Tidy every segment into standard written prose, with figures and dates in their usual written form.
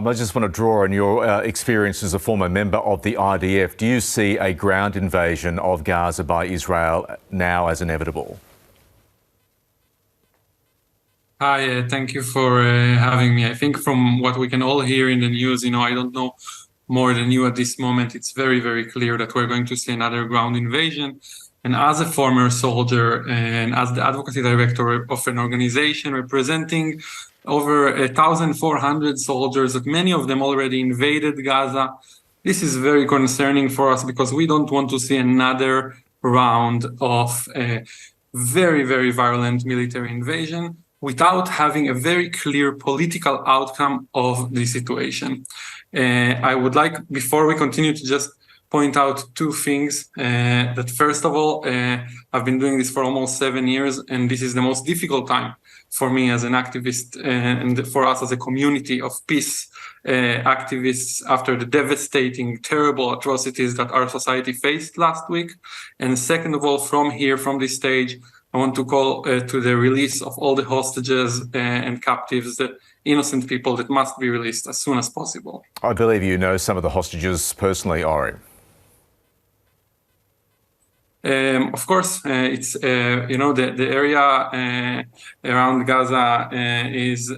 I just want to draw on your experience as a former member of the IDF. Do you see a ground invasion of Gaza by Israel now as inevitable? Hi, thank you for having me. I think from what we can all hear in the news, I don't know more than you at this moment. It's very, very clear that we're going to see another ground invasion. And as a former soldier and as the advocacy director of an organization representing over 1,400 soldiers, that many of them already invaded Gaza, this is very concerning for us because we don't want to see another round of very, very violent military invasion without having a very clear political outcome of the situation. I would like, before we continue, to just point out two things. That first of all, I've been doing this for almost 7 years, and this is the most difficult time for me as an activist and for us as a community of peace activists after the devastating, terrible atrocities that our society faced last week. And second of all, from this stage, I want to call to the release of all the hostages and captives, the innocent people that must be released as soon as possible. I believe you know some of the hostages personally, Ori. Of course, it's the area around Gaza is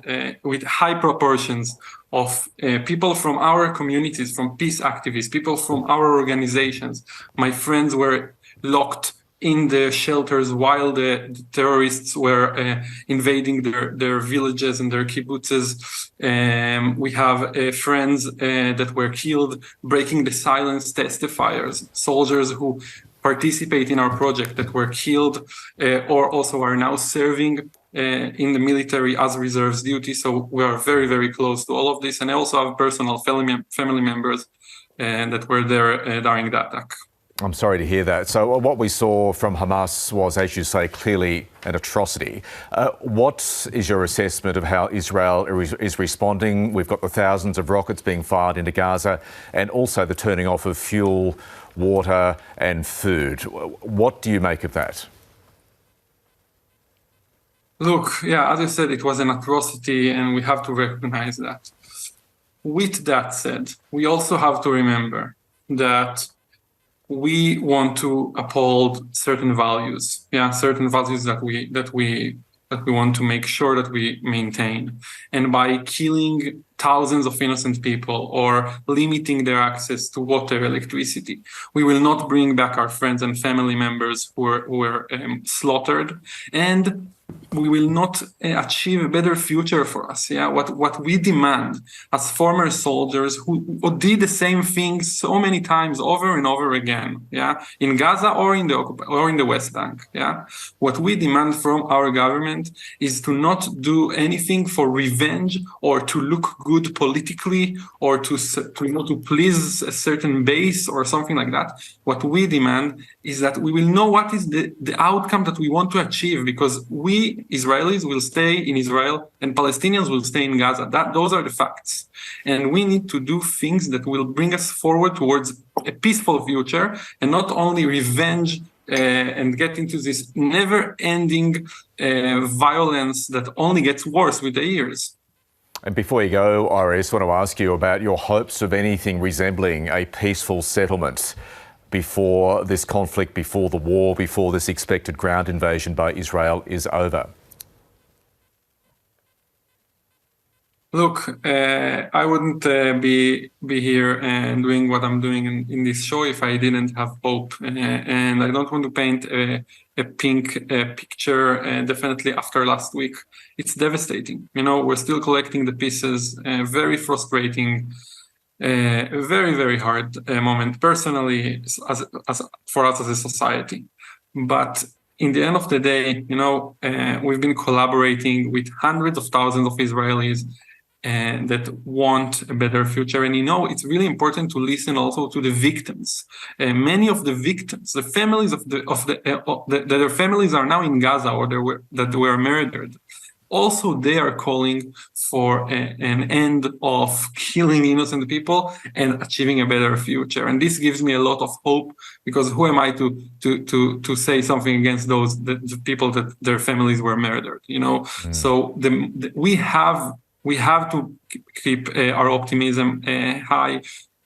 with high proportions of people from our communities, from peace activists, people from our organizations. My friends were locked in the shelters while the terrorists were invading their villages and their kibbutzes. We have friends that were killed, breaking the silence, testifiers, soldiers who participate in our project that were killed or also are now serving in the military as reserves duty. So we are very, very close to all of this. And I also have personal family members that were there during the attack. I'm sorry to hear that. So what we saw from Hamas was, as you say, clearly an atrocity. What is your assessment of how Israel is responding? We've got the thousands of rockets being fired into Gaza and also the turning off of fuel, water and food. What do you make of that? Look, yeah, as I said, it was an atrocity and we have to recognize that. With that said, we also have to remember that we want to uphold certain values, certain values that we want to make sure that we maintain. And by killing thousands of innocent people or limiting their access to water, electricity, we will not bring back our friends and family members who were slaughtered, and we will not achieve a better future for us. What we demand as former soldiers who did the same thing so many times over and over again, in Gaza or in the West Bank, what we demand from our government is to not do anything for revenge or to look good politically or to please a certain base or something like that. What we demand is that we will know what is the outcome that we want to achieve, because we Israelis will stay in Israel and Palestinians will stay in Gaza. Those are the facts. And we need to do things that will bring us forward towards a peaceful future and not only revenge and get into this never-ending violence that only gets worse with the years. And before you go, Ori, I just want to ask you about your hopes of anything resembling a peaceful settlement before this conflict, before the war, before this expected ground invasion by Israel is over. Look, I wouldn't be here and doing what I'm doing in this show if I didn't have hope. And I don't want to paint a pink picture, definitely after last week. It's devastating. We're still collecting the pieces, very frustrating, very, very hard moment personally as for us as a society. But in the end of the day, we've been collaborating with hundreds of thousands of Israelis that want a better future. And it's really important to listen also to the victims. Many of the victims, the families their families are now in Gaza or that were murdered. Also, they are calling for an end of killing innocent people and achieving a better future. And this gives me a lot of hope, because who am I to say something against the people that their families were murdered? So we have We have to keep our optimism high,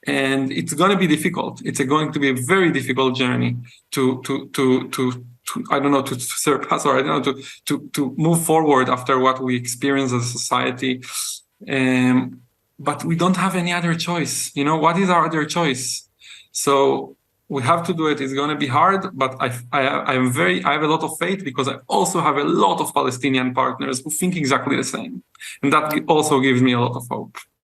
and it's going to be difficult. It's going to be a very difficult journey to I don't know, to surpass, or I don't know, to move forward after what we experience as a society. But we don't have any other choice. You know, what is our other choice? So we have to do it. It's going to be hard, but I have a lot of faith, because I also have a lot of Palestinian partners who think exactly the same, and that also gives me a lot of hope.